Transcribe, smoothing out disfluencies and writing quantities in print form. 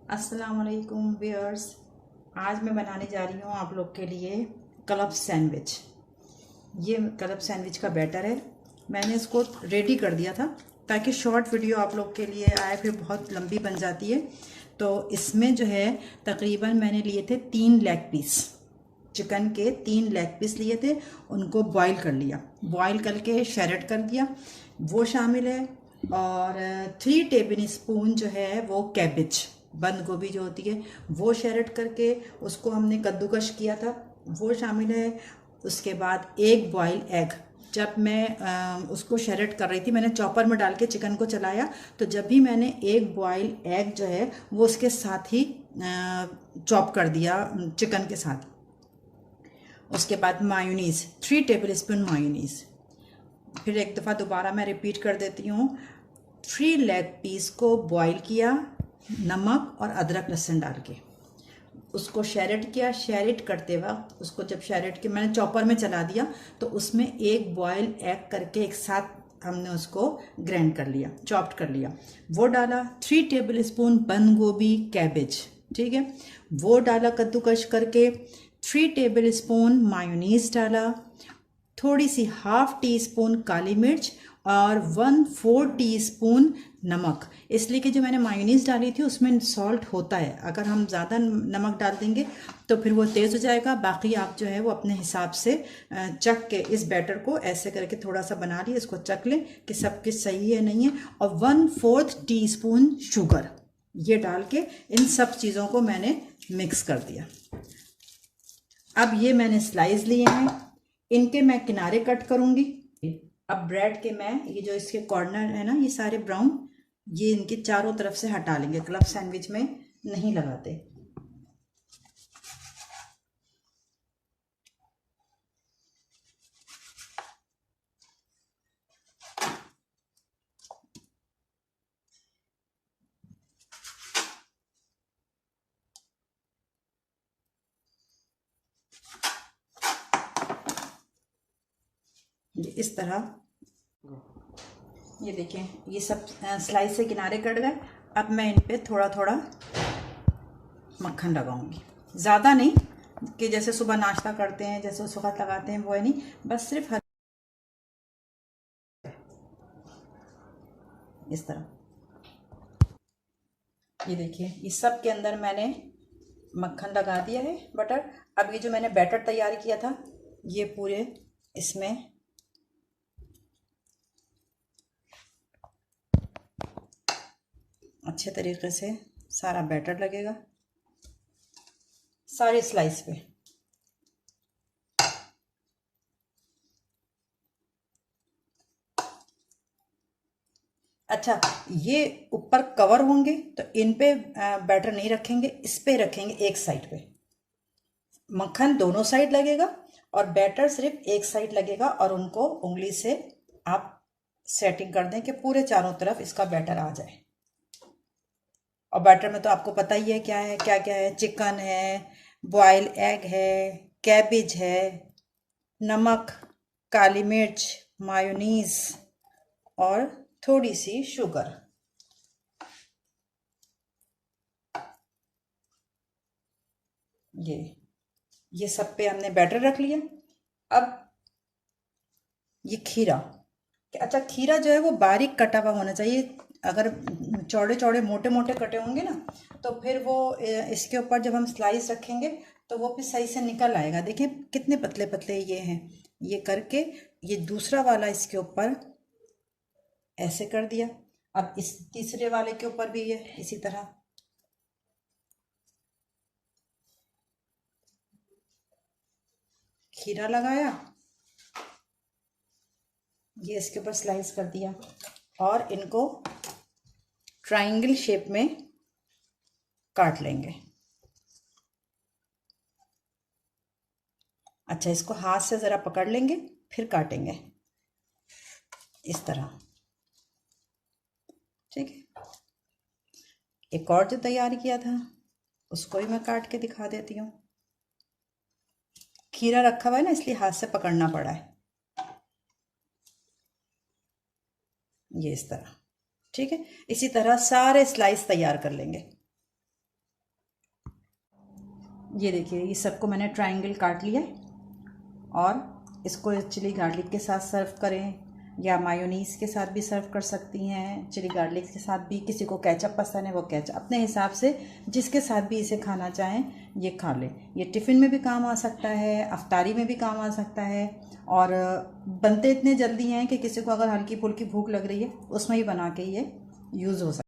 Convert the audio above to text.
अस्सलाम वालेकुम व्यूअर्स। आज मैं बनाने जा रही हूँ आप लोग के लिए क्लब सैंडविच। ये क्लब सैंडविच का बैटर है। मैंने इसको रेडी कर दिया था ताकि शॉर्ट वीडियो आप लोग के लिए आए, फिर बहुत लंबी बन जाती है। तो इसमें जो है तकरीबन मैंने लिए थे 3 लेग पीस, चिकन के 3 लेग पीस लिए थे। उनको बॉईल कर लिया, बॉईल करके शैरेट कर दिया, वो शामिल है। और 3 टेबल स्पून जो है वो कैबिज, बंद गोभी जो होती है, वो शैरेट करके उसको हमने कद्दूकश किया था, वो शामिल है। उसके बाद एक बॉयल एग, जब मैं उसको शैरेट कर रही थी मैंने चॉपर में डाल के चिकन को चलाया, तो जब भी मैंने एक बॉयल एग जो है वो उसके साथ ही चॉप कर दिया चिकन के साथ। उसके बाद मायोनीज़, 3 टेबल स्पून मायोनीज़। फिर एक दफ़ा दोबारा मैं रिपीट कर देती हूँ। 3 लेग पीस को बॉईल किया नमक और अदरक लहसुन डाल के, उसको शैरेट किया। शैरेट करते वक्त उसको जब शैरेट के मैंने चॉपर में चला दिया, तो उसमें एक बॉयल एग करके एक साथ हमने उसको ग्राइंड कर लिया, चॉप्ड कर लिया, वो डाला। 3 टेबल स्पून बंद गोभी कैबेज, ठीक है, वो डाला कद्दूकश करके। 3 टेबल स्पून मायोनीज डाला, थोड़ी सी ½ टी स्पून काली मिर्च और 1/4 टी स्पून नमक। इसलिए कि जो मैंने मायोनीज़ डाली थी उसमें सॉल्ट होता है, अगर हम ज़्यादा नमक डाल देंगे तो फिर वो तेज़ हो जाएगा। बाकी आप जो है वो अपने हिसाब से चख के इस बैटर को ऐसे करके थोड़ा सा बना लिए, इसको चख लें कि सब कुछ सही है नहीं है। और 1/4 टी स्पून शुगर, ये डाल के इन सब चीज़ों को मैंने मिक्स कर दिया। अब ये मैंने स्लाइस लिए हैं, इनके मैं किनारे कट करूंगी। अब ब्रेड के मैं ये जो इसके कॉर्नर है ना, ये सारे ब्राउन, ये इनके चारों तरफ से हटा लेंगे, क्लब सैंडविच में नहीं लगाते। ये इस तरह, ये देखें ये सब स्लाइस से किनारे कट गए। अब मैं इन पे थोड़ा थोड़ा मक्खन लगाऊंगी, ज़्यादा नहीं कि जैसे सुबह नाश्ता करते हैं जैसे उस वक्त लगाते हैं, वो है नहीं, बस सिर्फ इस तरह। ये देखिए ये सब के अंदर मैंने मक्खन लगा दिया है, बटर। अब ये जो मैंने बैटर तैयार किया था ये पूरे इसमें अच्छे तरीके से सारा बैटर लगेगा सारी स्लाइस पे। अच्छा, ये ऊपर कवर होंगे तो इन पे बैटर नहीं रखेंगे, इस पे रखेंगे एक साइड पे। मक्खन दोनों साइड लगेगा और बैटर सिर्फ एक साइड लगेगा, और उनको उंगली से आप सेटिंग कर दें कि पूरे चारों तरफ इसका बैटर आ जाए। और बैटर में तो आपको पता ही है क्या है, क्या क्या है, चिकन है, बॉयल एग है, कैबिज है, नमक, काली मिर्च, मायोनीज और थोड़ी सी शुगर। ये सब पे हमने बैटर रख लिया। अब ये खीरा, अच्छा खीरा जो है वो बारीक कटा हुआ होना चाहिए। अगर चौड़े चौड़े मोटे मोटे कटे होंगे ना तो फिर वो इसके ऊपर जब हम स्लाइस रखेंगे तो वो फिर सही से निकल आएगा। देखिए कितने पतले पतले ये हैं। ये करके ये दूसरा वाला इसके ऊपर ऐसे कर दिया। अब इस तीसरे वाले के ऊपर भी ये इसी तरह खीरा लगाया, ये इसके ऊपर स्लाइस कर दिया और इनको ट्रायंगल शेप में काट लेंगे। अच्छा, इसको हाथ से ज़रा पकड़ लेंगे फिर काटेंगे इस तरह, ठीक है। एक और जो तैयार किया था उसको भी मैं काट के दिखा देती हूँ। खीरा रखा हुआ है ना इसलिए हाथ से पकड़ना पड़ा है, ये इस तरह, ठीक है। इसी तरह सारे स्लाइस तैयार कर लेंगे। ये देखिए, ये सबको मैंने ट्रायंगल काट लिया है और इसको चिली गार्लिक के साथ सर्व करें या मायोनीज़ के साथ भी सर्व कर सकती हैं। चिली गार्लिक के साथ भी, किसी को केचप पसंद है वो केचप, अपने हिसाब से जिसके साथ भी इसे खाना चाहें ये खा लें। ये टिफ़िन में भी काम आ सकता है, अफ्तारी में भी काम आ सकता है और बनते इतने जल्दी हैं कि किसी को अगर हल्की फुल्की भूख लग रही है उसमें ही बना के ये यूज़ हो सकता है।